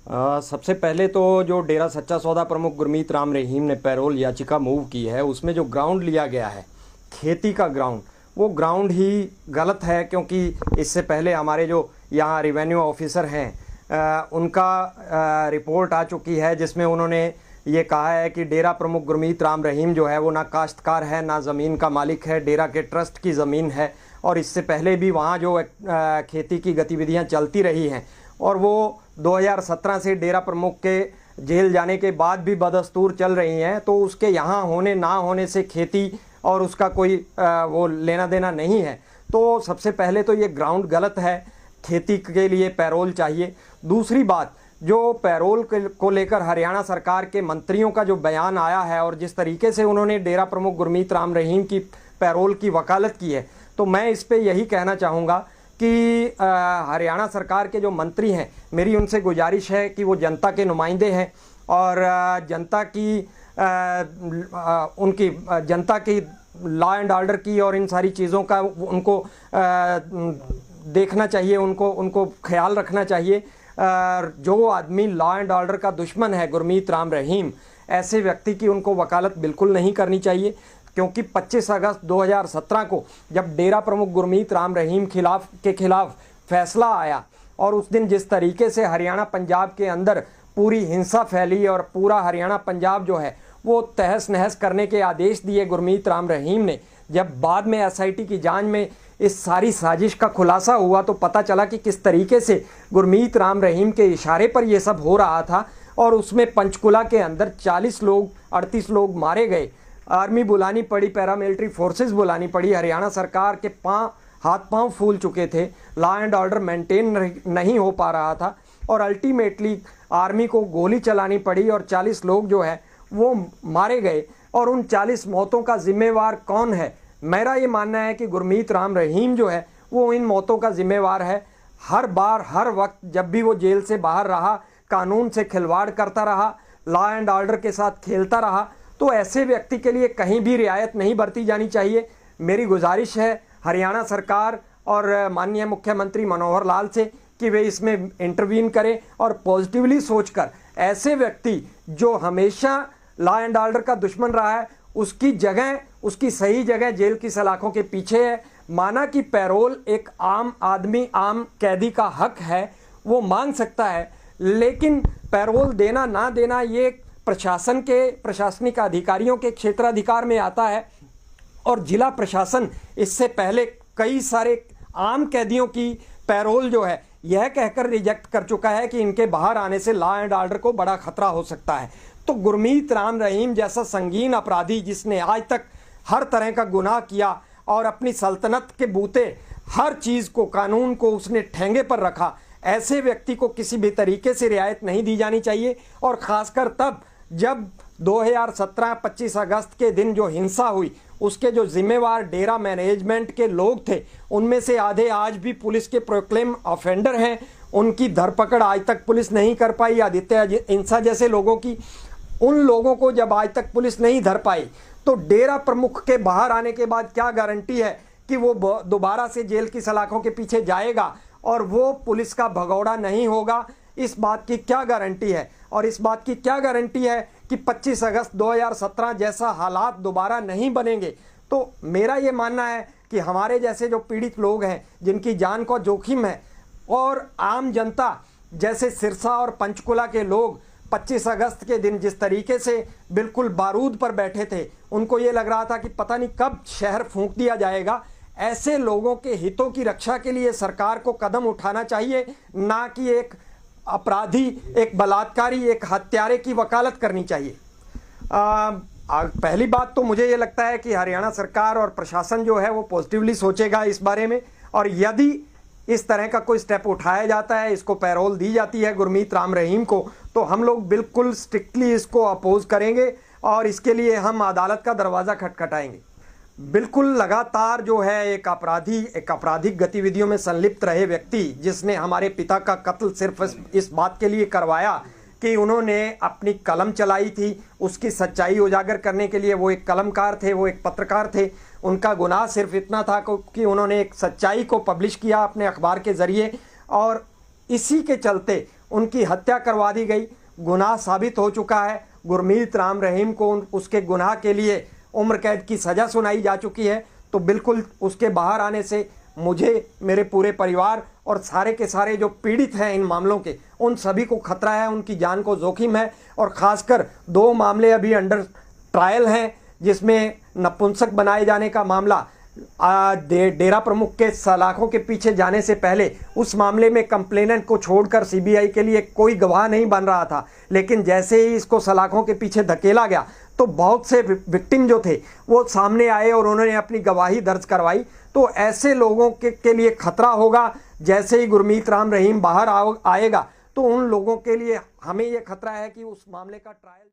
सबसे पहले तो जो डेरा सच्चा सौदा प्रमुख गुरमीत राम रहीम ने पैरोल याचिका मूव की है, उसमें जो ग्राउंड लिया गया है खेती का ग्राउंड, वो ग्राउंड ही गलत है। क्योंकि इससे पहले हमारे जो यहाँ रेवेन्यू ऑफिसर हैं उनका रिपोर्ट आ चुकी है, जिसमें उन्होंने ये कहा है कि डेरा प्रमुख गुरमीत राम रहीम जो है वो ना काश्तकार है ना ज़मीन का मालिक है, डेरा के ट्रस्ट की ज़मीन है। और इससे पहले भी वहाँ जो खेती की गतिविधियाँ चलती रही हैं और वो 2017 से डेरा प्रमुख के जेल जाने के बाद भी बदस्तूर चल रही हैं, तो उसके यहाँ होने ना होने से खेती और उसका कोई वो लेना देना नहीं है। तो सबसे पहले तो ये ग्राउंड गलत है, खेती के लिए पैरोल चाहिए। दूसरी बात, जो पैरोल को लेकर हरियाणा सरकार के मंत्रियों का जो बयान आया है और जिस तरीके से उन्होंने डेरा प्रमुख गुरमीत राम रहीम की पैरोल की वकालत की है, तो मैं इस पे यही कहना चाहूँगा कि हरियाणा सरकार के जो मंत्री हैं, मेरी उनसे गुजारिश है कि वो जनता के नुमाइंदे हैं और जनता की लॉ एंड ऑर्डर की और इन सारी चीज़ों का उनको देखना चाहिए, उनको ख्याल रखना चाहिए। जो आदमी लॉ एंड ऑर्डर का दुश्मन है, गुरमीत राम रहीम, ऐसे व्यक्ति की उनको वकालत बिल्कुल नहीं करनी चाहिए। क्योंकि 25 अगस्त 2017 को जब डेरा प्रमुख गुरमीत राम रहीम के खिलाफ फैसला आया और उस दिन जिस तरीके से हरियाणा पंजाब के अंदर पूरी हिंसा फैली और पूरा हरियाणा पंजाब जो है वो तहस नहस करने के आदेश दिए गुरमीत राम रहीम ने, जब बाद में एसआईटी की जांच में इस सारी साजिश का खुलासा हुआ तो पता चला कि किस तरीके से गुरमीत राम रहीम के इशारे पर यह सब हो रहा था। और उसमें पंचकुला के अंदर 38 लोग मारे गए, आर्मी बुलानी पड़ी, पैरामिलिट्री फोर्सेस बुलानी पड़ी, हरियाणा सरकार के हाथ पांव फूल चुके थे, लॉ एंड ऑर्डर मेंटेन नहीं हो पा रहा था और अल्टीमेटली आर्मी को गोली चलानी पड़ी और 40 लोग जो है वो मारे गए। और उन 40 मौतों का जिम्मेवार कौन है? मेरा ये मानना है कि गुरमीत राम रहीम जो है वो इन मौतों का जिम्मेवार है। हर बार हर वक्त जब भी वो जेल से बाहर रहा, कानून से खिलवाड़ करता रहा, लॉ एंड ऑर्डर के साथ खेलता रहा, तो ऐसे व्यक्ति के लिए कहीं भी रियायत नहीं बरती जानी चाहिए। मेरी गुजारिश है हरियाणा सरकार और माननीय मुख्यमंत्री मनोहर लाल से कि वे इसमें इंटरवीन करें और पॉजिटिवली सोचकर ऐसे व्यक्ति जो हमेशा लॉ एंड ऑर्डर का दुश्मन रहा है उसकी सही जगह जेल की सलाखों के पीछे है। माना कि पैरोल एक आम आदमी, आम कैदी का हक है, वो मांग सकता है, लेकिन पैरोल देना ना देना ये प्रशासन के प्रशासनिक अधिकारियों के क्षेत्राधिकार में आता है। और जिला प्रशासन इससे पहले कई सारे आम कैदियों की पैरोल जो है यह कहकर रिजेक्ट कर चुका है कि इनके बाहर आने से लॉ एंड ऑर्डर को बड़ा खतरा हो सकता है। तो गुरमीत राम रहीम जैसा संगीन अपराधी जिसने आज तक हर तरह का गुनाह किया और अपनी सल्तनत के बूते हर चीज़ को, कानून को उसने ठेंगे पर रखा, ऐसे व्यक्ति को किसी भी तरीके से रियायत नहीं दी जानी चाहिए। और ख़ासकर तब जब 2017 25 अगस्त के दिन जो हिंसा हुई, उसके जो जिम्मेवार डेरा मैनेजमेंट के लोग थे, उनमें से आधे आज भी पुलिस के प्रोक्लेम ऑफेंडर हैं। उनकी धरपकड़ आज तक पुलिस नहीं कर पाई। आदित्य इंसा जैसे लोगों की, उन लोगों को जब आज तक पुलिस नहीं धर पाई, तो डेरा प्रमुख के बाहर आने के बाद क्या गारंटी है कि वो दोबारा से जेल की सलाखों के पीछे जाएगा और वो पुलिस का भगौड़ा नहीं होगा? इस बात की क्या गारंटी है? और इस बात की क्या गारंटी है कि 25 अगस्त 2017 जैसा हालात दोबारा नहीं बनेंगे? तो मेरा ये मानना है कि हमारे जैसे जो पीड़ित लोग हैं, जिनकी जान को जोखिम है, और आम जनता जैसे सिरसा और पंचकुला के लोग 25 अगस्त के दिन जिस तरीके से बिल्कुल बारूद पर बैठे थे, उनको ये लग रहा था कि पता नहीं कब शहर फूंक दिया जाएगा। ऐसे लोगों के हितों की रक्षा के लिए सरकार को कदम उठाना चाहिए, ना कि एक अपराधी, एक बलात्कारी, एक हत्यारे की वकालत करनी चाहिए। पहली बात तो मुझे ये लगता है कि हरियाणा सरकार और प्रशासन जो है वो पॉजिटिवली सोचेगा इस बारे में, और यदि इस तरह का कोई स्टेप उठाया जाता है, इसको पैरोल दी जाती है गुरमीत राम रहीम को, तो हम लोग बिल्कुल स्ट्रिक्टली इसको अपोज करेंगे और इसके लिए हम अदालत का दरवाज़ा खटखटाएंगे। बिल्कुल लगातार जो है एक आपराधिक गतिविधियों में संलिप्त रहे व्यक्ति, जिसने हमारे पिता का कत्ल सिर्फ इस बात के लिए करवाया कि उन्होंने अपनी कलम चलाई थी, उसकी सच्चाई उजागर करने के लिए। वो एक कलमकार थे, वो एक पत्रकार थे। उनका गुनाह सिर्फ इतना था कि उन्होंने एक सच्चाई को पब्लिश किया अपने अखबार के ज़रिए, और इसी के चलते उनकी हत्या करवा दी गई, गुनाह साबित हो चुका है। गुरमीत राम रहीम को उसके गुनाह के लिए उम्र कैद की सज़ा सुनाई जा चुकी है। तो बिल्कुल उसके बाहर आने से मुझे, मेरे पूरे परिवार और सारे के सारे जो पीड़ित हैं इन मामलों के, उन सभी को खतरा है, उनकी जान को जोखिम है। और ख़ासकर 2 मामले अभी अंडर ट्रायल हैं, जिसमें नपुंसक बनाए जाने का मामला, डेरा प्रमुख के सलाखों के पीछे जाने से पहले उस मामले में कंप्लेनेंट को छोड़कर सीबीआई के लिए कोई गवाह नहीं बन रहा था। लेकिन जैसे ही इसको सलाखों के पीछे धकेला गया तो बहुत से विक्टिम जो थे वो सामने आए और उन्होंने अपनी गवाही दर्ज करवाई। तो ऐसे लोगों के लिए खतरा होगा। जैसे ही गुरमीत राम रहीम बाहर आएगा तो उन लोगों के लिए हमें ये खतरा है कि उस मामले का ट्रायल